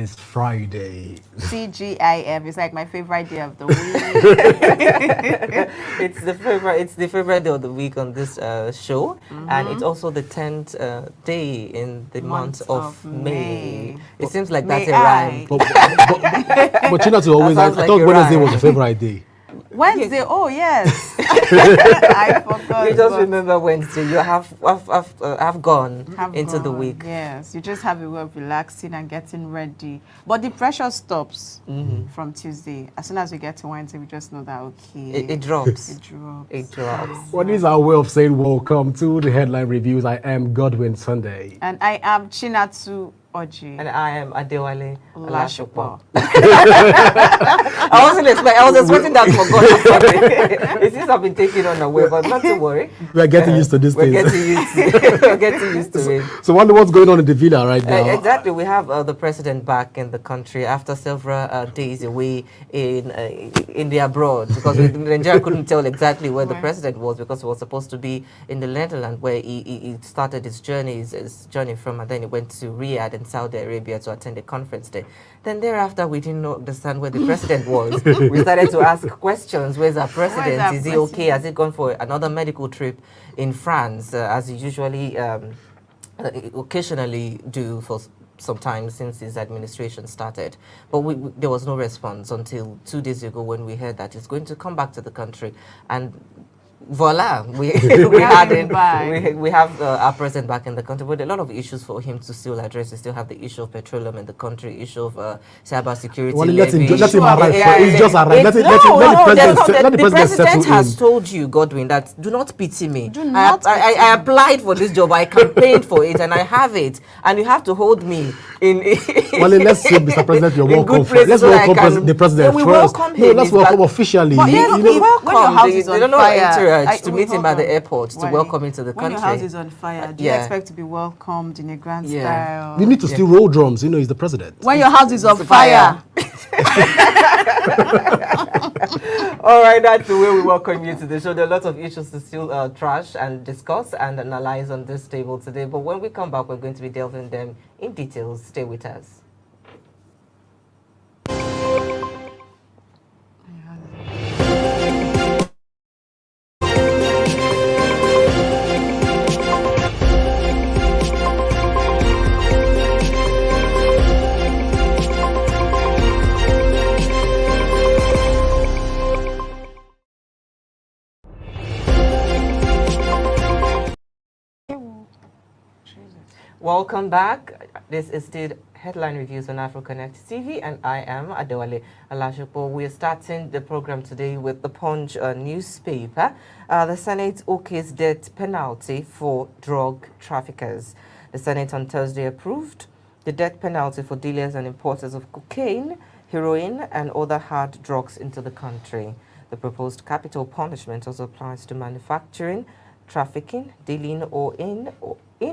is Friday. TGIF. It's like my favorite day of the week. It's the favorite day of the week on this show, and it's also the 10th day in the month of May. It seems like that's a rhyme. But you know, to always, I thought Wednesday was your favorite day. Wednesday, oh yes. I forgot. You just remember Wednesday. You have gone into the week. Yes, you just have a way of relaxing and getting ready. But the pressure stops from Tuesday. As soon as we get to Wednesday, we just know that okay. It drops. It drops. It drops. What is our way of saying welcome to the headline reviews? I am Godwin Sunday. And I am Chinatu Oji. And I am Adewale Olashopo. I was expecting that for God. It seems I've been taking on away, but not to worry. We're getting used to this thing. We're getting used to it. So wonder what's going on in the villa right now. Exactly. We have the president back in the country after several days away in the abroad, because Nigeria couldn't tell exactly where the president was, because he was supposed to be in the Netherlands, where he started his journey from, and then he went to Riyadh in Saudi Arabia to attend a conference there. Then thereafter, we didn't understand where the president was. We started to ask questions. Where's our president? Is he okay? Has he gone for another medical trip in France, as he usually occasionally do for some time since his administration started? But there was no response until 2 days ago, when we heard that he's going to come back to the country, and voila, we have our president back in the country, with a lot of issues for him to still address. We still have the issue of petroleum in the country, issue of cyber security. Well, let him arrive. He's just arrived. The president has told you, Godwin, that do not pity me. I applied for this job, I campaigned for it, and I have it, and you have to hold me in. Well, let's say, Mr. President, you're welcome. Let's welcome the president first. Welcome him. Let's welcome officially. They don't know fire. To meet him at the airport, to welcome him to the country. When your house is on fire, do you expect to be welcomed in a grand style? You need to still roll drums, he's the president. When your house is on fire. All right, that's the way we welcome you to the show. There are lots of issues to still trash and discuss and analyze on this table today. But when we come back, we're going to be delving them in details. Stay with us. Welcome back. This is still Headline Reviews on AfroConnect TV, and I am Adewale Olashopo. We are starting the program today with the Punch newspaper. The Senate okays death penalty for drug traffickers. The Senate on Thursday approved the death penalty for dealers and importers of cocaine, heroin, and other hard drugs into the country. The proposed capital punishment also applies to manufacturing, trafficking, dealing, or in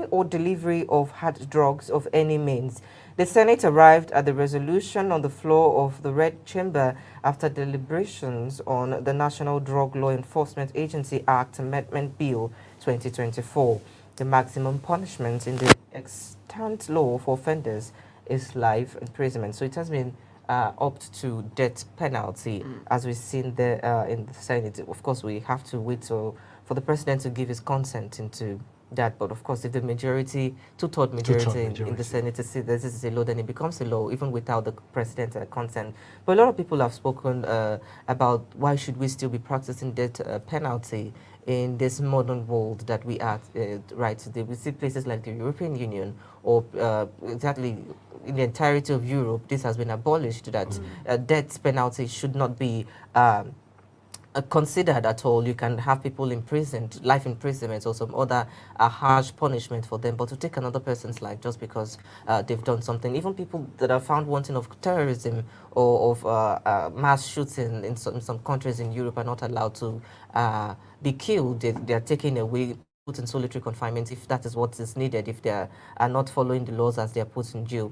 or delivery of hard drugs of any means. The Senate arrived at the resolution on the floor of the Red Chamber after deliberations on the National Drug Law Enforcement Agency Act Amendment Bill 2024. The maximum punishment in the extant law for offenders is life imprisonment. So it has been upped to death penalty, as we've seen there in the Senate. Of course, we have to wait for the president to give his consent into that. But of course, if the majority, two-third majority in the Senate to say this is a law, then it becomes a law, even without the president's consent. But a lot of people have spoken about why should we still be practicing death penalty in this modern world that we are right today. We see places like the European Union, or exactly in the entirety of Europe, this has been abolished, that death penalty should not be considered at all. You can have people imprisoned, life imprisonment, or some other harsh punishment for them, but to take another person's life just because they've done something. Even people that are found wanting of terrorism or of mass shooting in some countries in Europe are not allowed to be killed. They are taken away, put in solitary confinement if that is what is needed, if they are not following the laws as they are put in jail.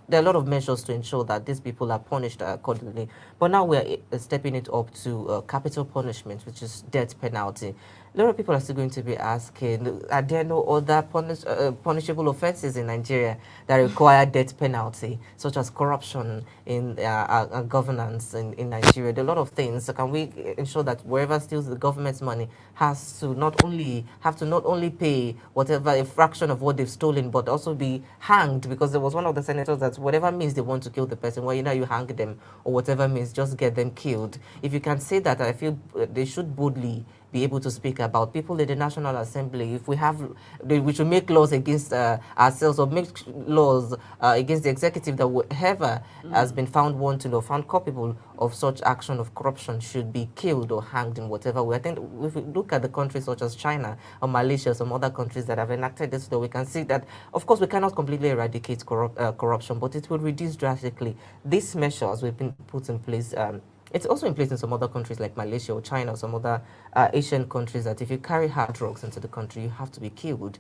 there are a lot of measures to ensure that these people are punished accordingly. But now we're stepping it up to capital punishment, which is death penalty. A lot of people are still going to be asking, are there no other punishable offenses in Nigeria that require death penalty, such as corruption in governance in Nigeria? There are a lot of things. So can we ensure that wherever steals the government's money has to not only pay whatever a fraction of what they've stolen, but also be hanged? Because there was one of the senators that whatever means they want to kill the person, well, you hang them, or whatever means just get them killed. If you can say that, I feel they should boldly be able to speak about people in the National Assembly. If we should make laws against ourselves, or make laws against the executive, that whoever has been found wanting or found culpable of such action of corruption should be killed or hanged in whatever way. I think if we look at the countries such as China or Malaysia, some other countries that have enacted this law, we can see that, of course, we cannot completely eradicate corruption, but it will reduce drastically. These measures we've been put in place. It's also in place in some other countries like Malaysia or China or some other Asian countries, that if you carry hard drugs into the country, you have to be killed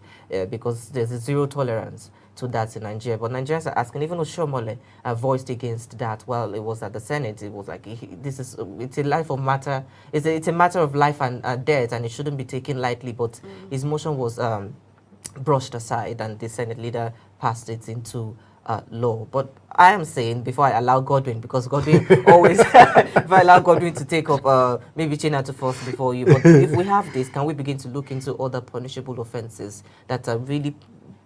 because there's a zero tolerance to that in Nigeria. But Nigerians are asking, even Oshomole voiced against that. Well, it was at the Senate. It was like, it's a life of matter. It's a matter of life and death, and it shouldn't be taken lightly. But his motion was brushed aside, and the Senate leader passed it into law. But I am saying, before I allow Godwin, because Godwin always, if I allow Godwin to take up maybe China to first before you, but if we have this, can we begin to look into other punishable offenses that are really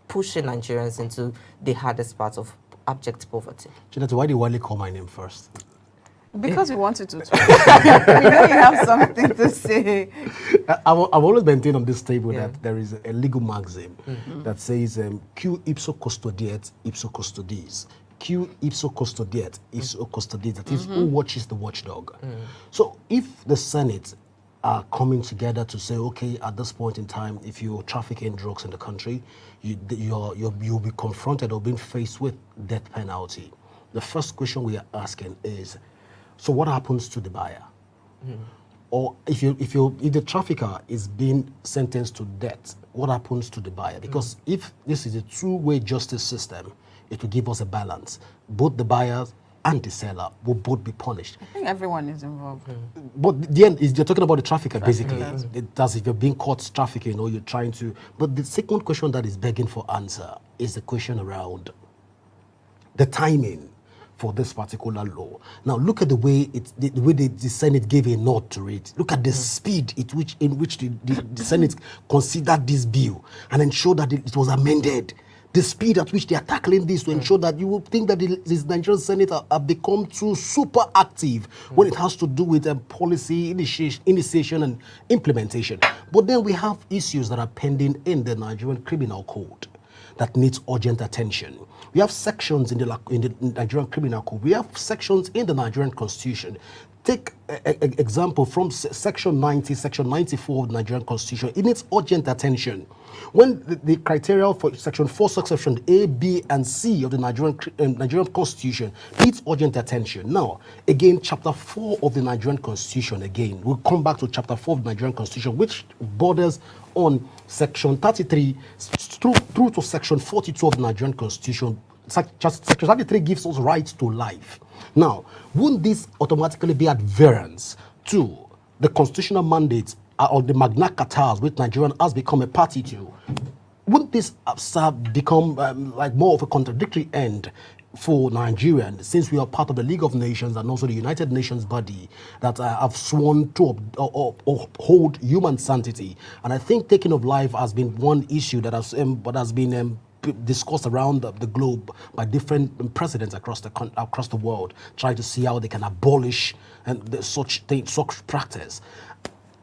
pushing Nigerians into the hardest part of abject poverty? Chinatu, why do you want to call my name first? Because we wanted to talk. We know you have something to say. I've always maintained on this table that there is a legal maxim that says, Q ipso custodiet, ipso custodis. Q ipso custodiet, ipso custodis. That is, who watches the watchdog. So if the Senate are coming together to say, okay, at this point in time, if you're trafficking drugs in the country, you'll be confronted or being faced with death penalty. The first question we are asking is, so what happens to the buyer? Or if the trafficker is being sentenced to death, what happens to the buyer? Because if this is a two-way justice system, it will give us a balance. Both the buyers and the seller will both be punished. I think everyone is involved. But the end is you're talking about the trafficker, basically. That's if you're being caught trafficking or you're trying to. But the second question that is begging for answer is the question around the timing for this particular law. Now look at the way the Senate gave a nod to it. Look at the speed in which the Senate considered this bill and ensured that it was amended. The speed at which they are tackling this to ensure that you will think that this Nigerian Senate have become too super active when it has to do with policy initiation and implementation. But then we have issues that are pending in the Nigerian Criminal Code that needs urgent attention. We have sections in the Nigerian Criminal Code. We have sections in the Nigerian Constitution. Take an example from Section 90, Section 94 of the Nigerian Constitution. It needs urgent attention. When the criteria for Section 4, subsection A, B, and C of the Nigerian Constitution needs urgent attention. Now, again, Chapter 4 of the Nigerian Constitution, again, we'll come back to Chapter 4 of the Nigerian Constitution, which borders on Section 33 through to Section 42 of the Nigerian Constitution. Section 33 gives us rights to life. Now, wouldn't this automatically be at variance to the constitutional mandates or the Magna Carta, which Nigeria has become a party to? Wouldn't this become like more of a contradictory end for Nigeria, since we are part of the League of Nations and also the United Nations body that have sworn to uphold human sanctity? And I think taking of life has been one issue that has been discussed around the globe by different presidents across the world, trying to see how they can abolish such practice.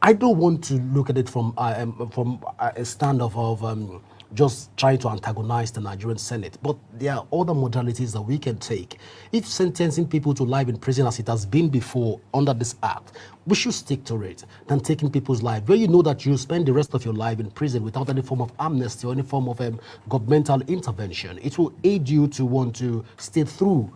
I don't want to look at it from a stand of just trying to antagonize the Nigerian Senate, but there are other modalities that we can take. If sentencing people to life in prison, as it has been before under this act, we should stick to it than taking people's life, where you know that you spend the rest of your life in prison without any form of amnesty or any form of governmental intervention. It will aid you to want to stay through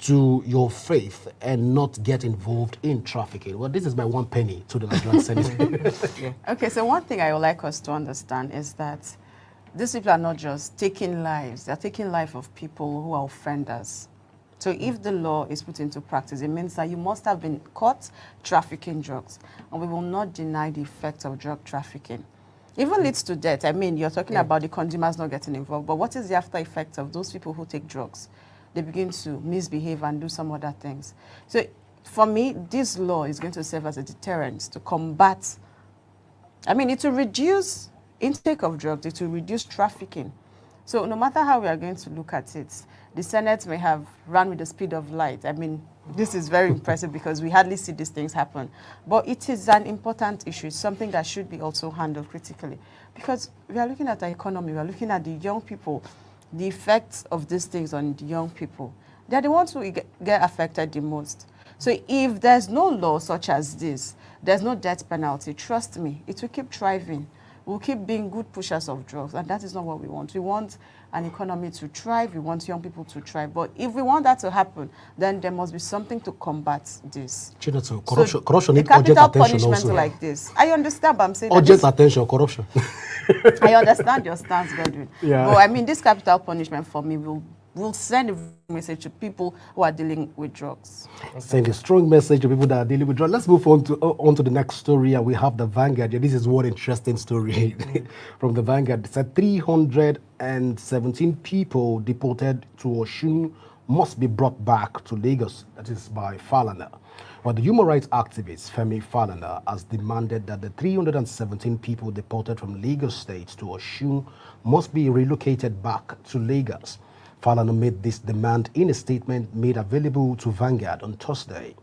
to your faith and not get involved in trafficking. Well, this is my 1 penny to the Nigerian Senate. Okay, so one thing I would like us to understand is that these people are not just taking lives, they're taking life of people who are offenders. So if the law is put into practice, it means that you must have been caught trafficking drugs. And we will not deny the effect of drug trafficking. Even leads to death. I mean, you're talking about the consumers not getting involved, but what is the after effect of those people who take drugs? They begin to misbehave and do some other things. So for me, this law is going to serve as a deterrent to combat. I mean, it will reduce intake of drugs, it will reduce trafficking. So no matter how we are going to look at it, the Senate may have run with the speed of light. I mean, this is very impressive because we hardly see these things happen. But it is an important issue. It's something that should be also handled critically. Because we are looking at the economy, we are looking at the young people, the effects of these things on the young people. They're the ones who get affected the most. So if there's no law such as this, there's no death penalty, trust me, it will keep thriving. We'll keep being good pushers of drugs, and that is not what we want. We want an economy to thrive, we want young people to thrive. But if we want that to happen, then there must be something to combat this. Chinatu, So corruption the needs urgent capital attention punishment also. like this. I understand, but I'm saying that Urgent this, attention, corruption. I understand your stance, Godwin. Yeah. But I mean, this capital punishment for me will send a message to people who are dealing with drugs. Send a strong message to people that are dealing with drugs. Let's move on to the next story, and we have the Vanguard. Yeah, this is one interesting story from the Vanguard. It said 317 people deported to Osun must be brought back to Lagos. That is by Falana. Well, the human rights activist Femi Falana has demanded that the 317 people deported from Lagos State to Osun must be relocated back to Lagos. Falana made this demand in a statement made available to Vanguard on Thursday.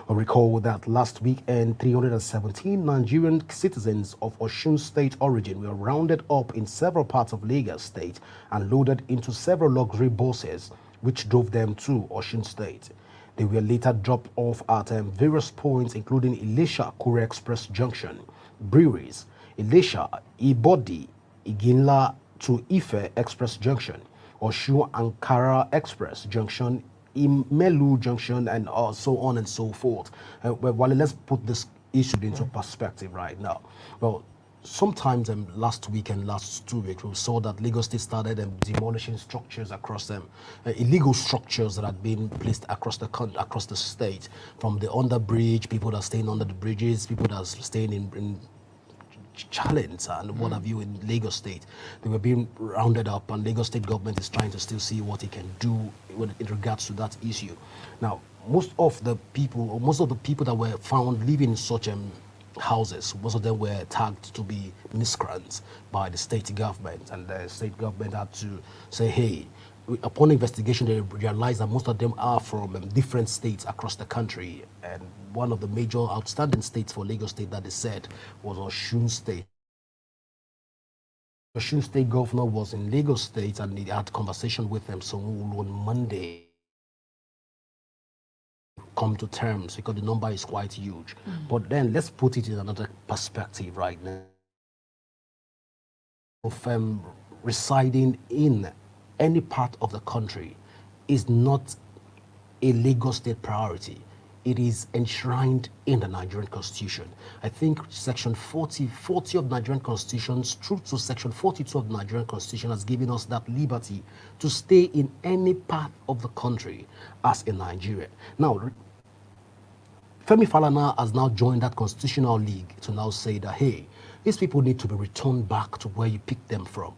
We recall that last weekend, 317 Nigerian citizens of Osun State origin were rounded up in several parts of Lagos State and loaded into several luxury buses, which drove them to Osun State. They were later dropped off at various points, including Ilesha Kure Express Junction, Breweries, Ilesha, Ibodi, Iginla to Ife Express Junction, Osun Ankara Express Junction, Imelu Junction, and so on and so forth. Well, let's put this issue into perspective right now. Well, sometimes last week and last 2 weeks, we saw that Lagos State started demolishing structures across them, illegal structures that had been placed across the state, from the underbridge, people that are staying under the bridges, people that are staying in Challenge and what have you in Lagos State. They were being rounded up, and Lagos State government is trying to still see what it can do in regards to that issue. Now, most of the people that were found living in such houses, most of them were tagged to be miscreants by the state government, and the state government had to say, hey, upon investigation, they realized that most of them are from different states across the country. And one of the major outstanding states for Lagos State that they said was Osun State. Osun State governor was in Lagos State, and he had conversation with them on Monday. Come to terms because the number is quite huge. But then let's put it in another perspective right now. Of residing in any part of the country is not a Lagos State priority. It is enshrined in the Nigerian Constitution. I think Section 40 of the Nigerian Constitution, through to Section 42 of the Nigerian Constitution, has given us that liberty to stay in any part of the country as a Nigerian. Now, Femi Falana has now joined that constitutional league to now say that, hey, these people need to be returned back to where you picked them from,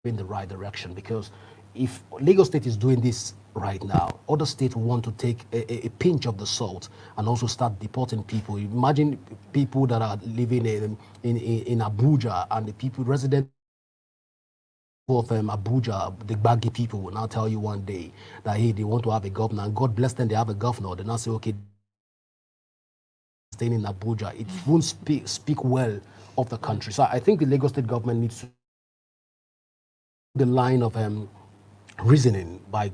in the right direction. Because if Lagos State is doing this right now, other states want to take a pinch of the salt and also start deporting people. Imagine people that are living in Abuja, and the people resident of Abuja, the baggy people, will now tell you one day that, hey, they want to have a governor, and God bless them, they have a governor. They now say, okay, staying in Abuja, it won't speak well of the country. So I think the Lagos State government needs to the line of reasoning by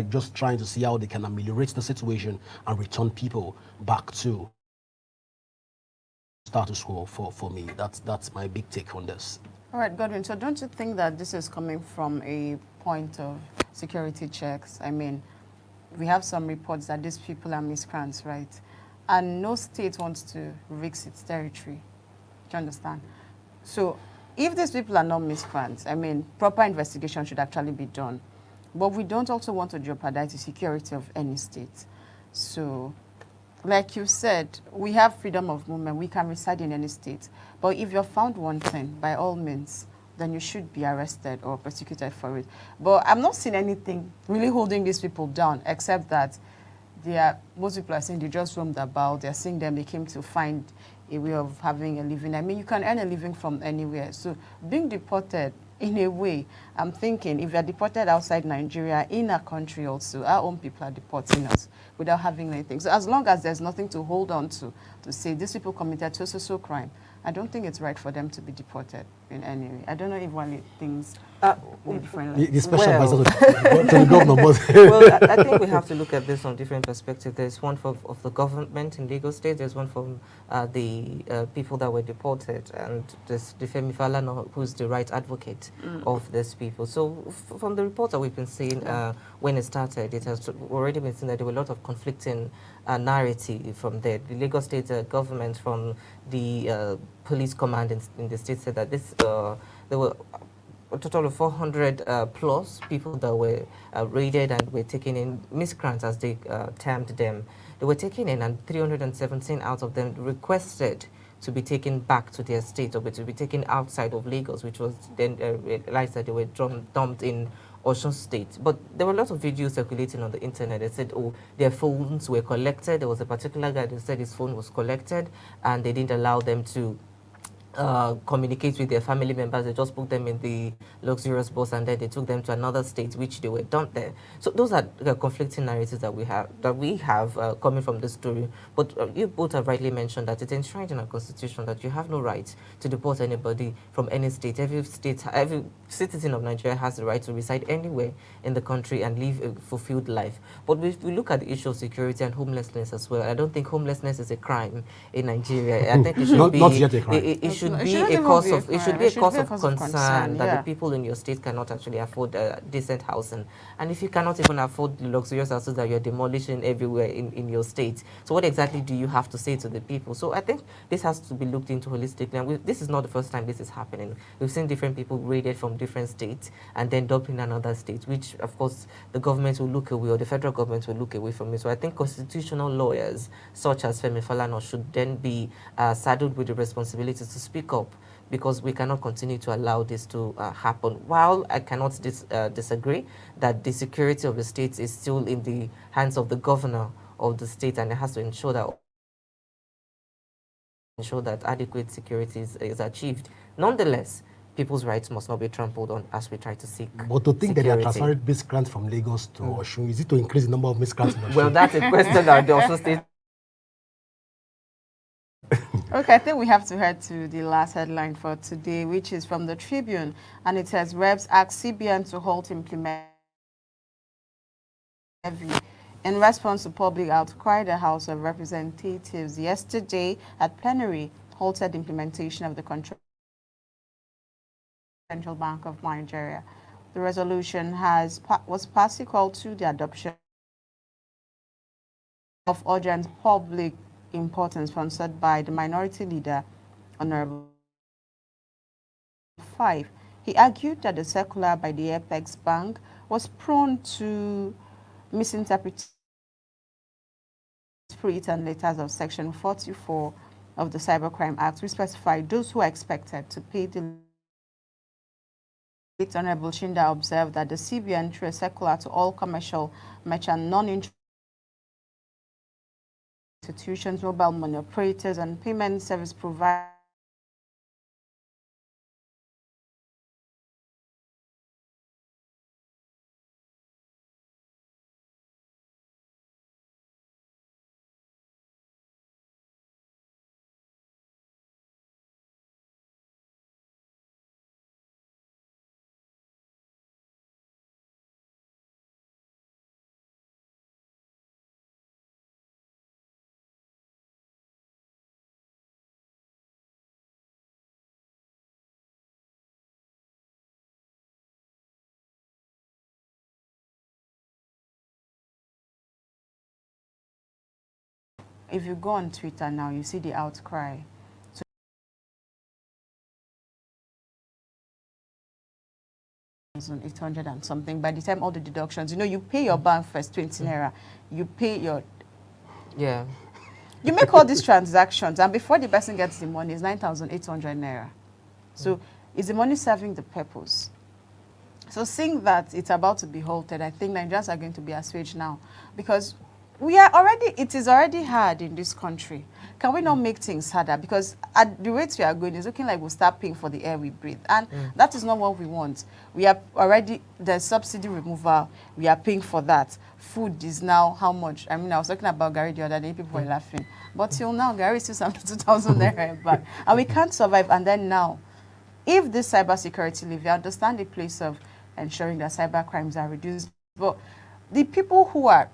just trying to see how they can ameliorate the situation and return people back to status quo. For me, that's my big take on this. All right, Godwin, so don't you think that this is coming from a point of security checks? I mean, we have some reports that these people are miscreants, right? And no state wants to risk its territory. Do you understand? So if these people are not miscreants, I mean, proper investigation should actually be done. But we don't also want to jeopardize the security of any state. So, like you said, we have freedom of movement. We can reside in any state. But if you're found wanting, by all means, then you should be arrested or prosecuted for it. But I'm not seeing anything really holding these people down, except that most people are saying they just roamed about. They're seeing them, they came to find a way of having a living. I mean, you can earn a living from anywhere. So being deported, in a way, I'm thinking if you're deported outside Nigeria, in a country also, our own people are deporting us without having anything. So as long as there's nothing to hold on to say these people committed so crime, I don't think it's right for them to be deported in any way. I don't know if one thinks differently. The special Well. advisor to the governor, but Well, I think we have to look at this from different perspectives. There's one of the government in Lagos State. There's one from the people that were deported, and there's the Femi Falana, who's the right advocate of these people. So from the reports that we've been seeing when it started, it has already been seen that there were a lot of conflicting narrative from there. The Lagos State government, from the police command in the state, said that there were a total of 400 plus people that were raided and were taken in, miscreants as they termed them. They were taken in, and 317 out of them requested to be taken back to their state, or to be taken outside of Lagos, which was then realized that they were dumped in Osun State. But there were a lot of videos circulating on the internet that said, oh, their phones were collected. There was a particular guy that said his phone was collected, and they didn't allow them to communicate with their family members. They just put them in the luxurious bus, and then they took them to another state, which they were dumped there. So those are the conflicting narratives that we have coming from the story. But you both have rightly mentioned that it's enshrined in our constitution that you have no right to deport anybody from any state. Every citizen of Nigeria has the right to reside anywhere in the country and live a fulfilled life. But if we look at the issue of security and homelessness as well, I don't think homelessness is a crime in Nigeria. I think it should be not yet a crime. It should It be shouldn't a even cause be a of it should crime. be a It should cause be a of cause of concern concern, that yeah. the people in your state cannot actually afford decent housing. And if you cannot even afford the luxurious houses that you're demolishing everywhere in your state, so what exactly do you have to say to the people? So I think this has to be looked into holistically. And this is not the first time this is happening. We've seen different people raided from different states and then dumped in another state, which of course the government will look away, or the federal government will look away from it. So I think constitutional lawyers such as Femi Falana should then be saddled with the responsibility to speak up, because we cannot continue to allow this to happen. While I cannot disagree that the security of the state is still in the hands of the governor of the state, and it has to ensure that adequate security is achieved. Nonetheless, people's rights must not be trampled on as we try to seek But to think that they are security. transferring miscreants from Lagos to Osun, is it to increase the number of miscreants in Osun? Well, that's a question that the Osun State. Okay, I think we have to head to the last headline for today, which is from the Tribune, and it says, Reps ask CBN to halt implement in response to public outcry. The House of Representatives yesterday at plenary halted implementation of the Central Bank of Nigeria. The resolution was passed equal to the adoption of urgent public importance sponsored by the Minority Leader, Honorable 5. He argued that the circular by the Apex Bank was prone to misinterpretation spirit and letters of Section 44 of the Cybercrime Act, which specified those who are expected to pay the late Honorable Shinda observed that the CBN, through a circular to all commercial, merchant, non-institutions, mobile money operators, and payment service providers, if you go on Twitter now, you see the outcry. 9,800 and something. By the time all the deductions, you know, you pay your bank first 20 naira, you pay your, Yeah. you make all these transactions, and before the person gets the money, it's 9,800 naira. So is the money serving the purpose? So seeing that it's about to be halted, I think Nigerians are going to be assuaged now, because it is already hard in this country. Can we not make things harder? Because at the rates we are going, it's looking like we'll start paying for the air we breathe. And that is not what we want. We are already, the subsidy removal, we are paying for that. Food is now how much? I mean, I was talking about Gary the other day, people were laughing. But till now, Gary is still 72,000 naira back. And we can't survive. And then now, if this cybersecurity levy, I understand the place of ensuring that cyber crimes are reduced, but the people who are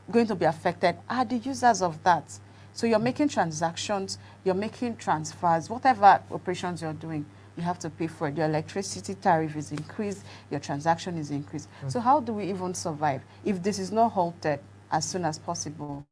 going to be affected are the users of that. So you're making transactions, you're making transfers, whatever operations you're doing, you have to pay for it. Your electricity tariff is increased, your transaction is increased. So how do we even survive? If this is not halted as soon as possible,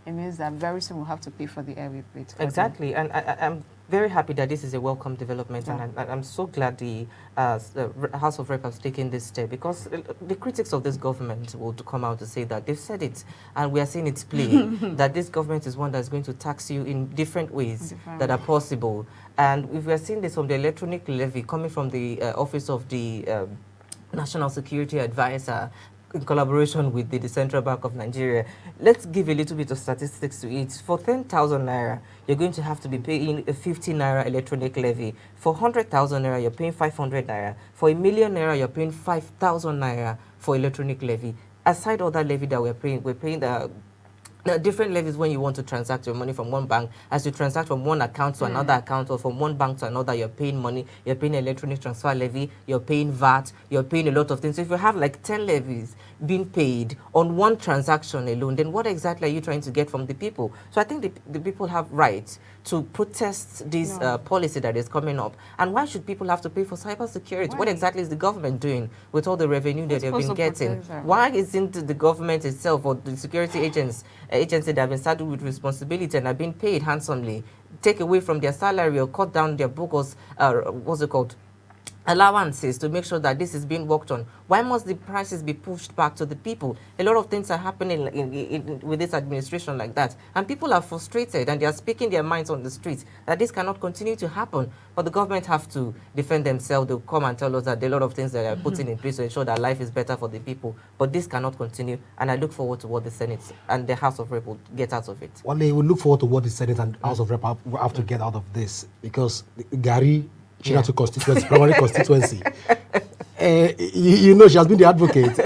it means that very soon we'll have to pay for the air we breathe. Exactly, and I'm very happy that this is a welcome development, Yeah. and I'm so glad the House of Rep has taken this step, because the critics of this government will come out to say that they've said it, and we are seeing it play, that this government is one that's going to tax you in different ways that are possible. And if we are seeing this from the electronic levy coming from the Office of the National Security Advisor, in collaboration with the Central Bank of Nigeria. Let's give a little bit of statistics to it. For 10,000 naira, you're going to have to be paying a 50 naira electronic levy. For 100,000 naira, you're paying 500 naira. For a million naira, you're paying 5,000 naira for electronic levy. Aside all that levy that we're paying the different levies when you want to transact your money from one bank. As you transact from one account to another account, or from one bank to another, you're paying money, you're paying electronic transfer levy, you're paying VAT, you're paying a lot of things. So if you have like 10 levies being paid on one transaction alone, then what exactly are you trying to get from the people? So I think the people have rights to protest this policy that is coming up. And why should people have to pay for cybersecurity? What exactly is the government doing with all the revenue that they've been getting? Why isn't the government itself or the security agency that have been saddled with responsibility and are being paid handsomely take away from their salary or cut down their bogus, allowances to make sure that this is being worked on? Why must the prices be pushed back to the people? A lot of things are happening with this administration like that, and people are frustrated and they are speaking their minds on the streets that this cannot continue to happen. But the government have to defend themselves. They'll come and tell us that there are a lot of things that are putting in place to ensure that life is better for the people. But this cannot continue, and I look forward to what the Senate and the House of Rep will get out of it. Well, they will look forward to what the Senate and House of Rep have to get out of this, because Gary Chinatu constituency, primary constituency. You know, she has been the advocate.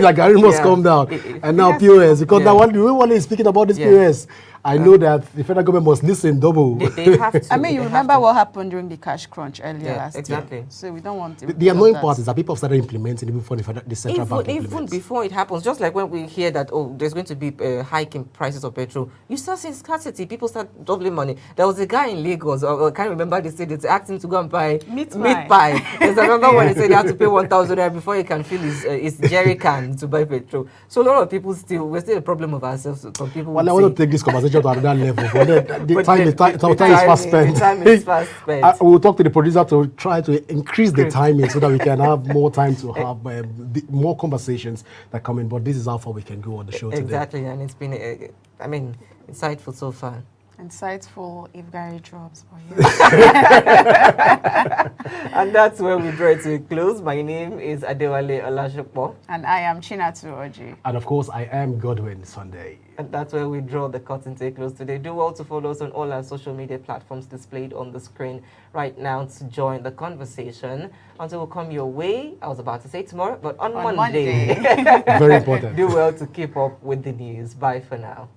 Like, Gary must come down. And now POS, because now one is speaking about this POS. I know that the federal government must listen double. They have to. I mean, you remember what happened during the cash crunch earlier last year. So we don't want to. The annoying part is that people started implementing even before the central bank implements. Even before it happens, just like when we hear that, oh, there's going to be a hike in prices of petrol, you start seeing scarcity. People start doubling money. There was a guy in Lagos, I can't remember the city, they asked him to go and buy meat pie. There's another one, he said he had to pay 1,000 naira before he can fill his jerry can to buy petrol. So a lot of people we're still a problem of ourselves. Some people well, I want to take this conversation to another level, but the time is fast spent. The time is fast spent. We'll talk to the producer to try to increase the timing so that we can have more time to have more conversations that come in. But this is how far we can go on the show today. Exactly, and it's been, insightful so far. Insightful if Gary drops. And that's where we draw it to a close. My name is Adewale Olashopo. And I am Chinatu Oji. And of course, I am Godwin Sunday. And that's where we draw the curtain to a close today. Do well to follow us on all our social media platforms displayed on the screen right now to join the conversation. Until we come your way, I was about to say tomorrow, but on Monday. Very important. Do well to keep up with the news. Bye for now.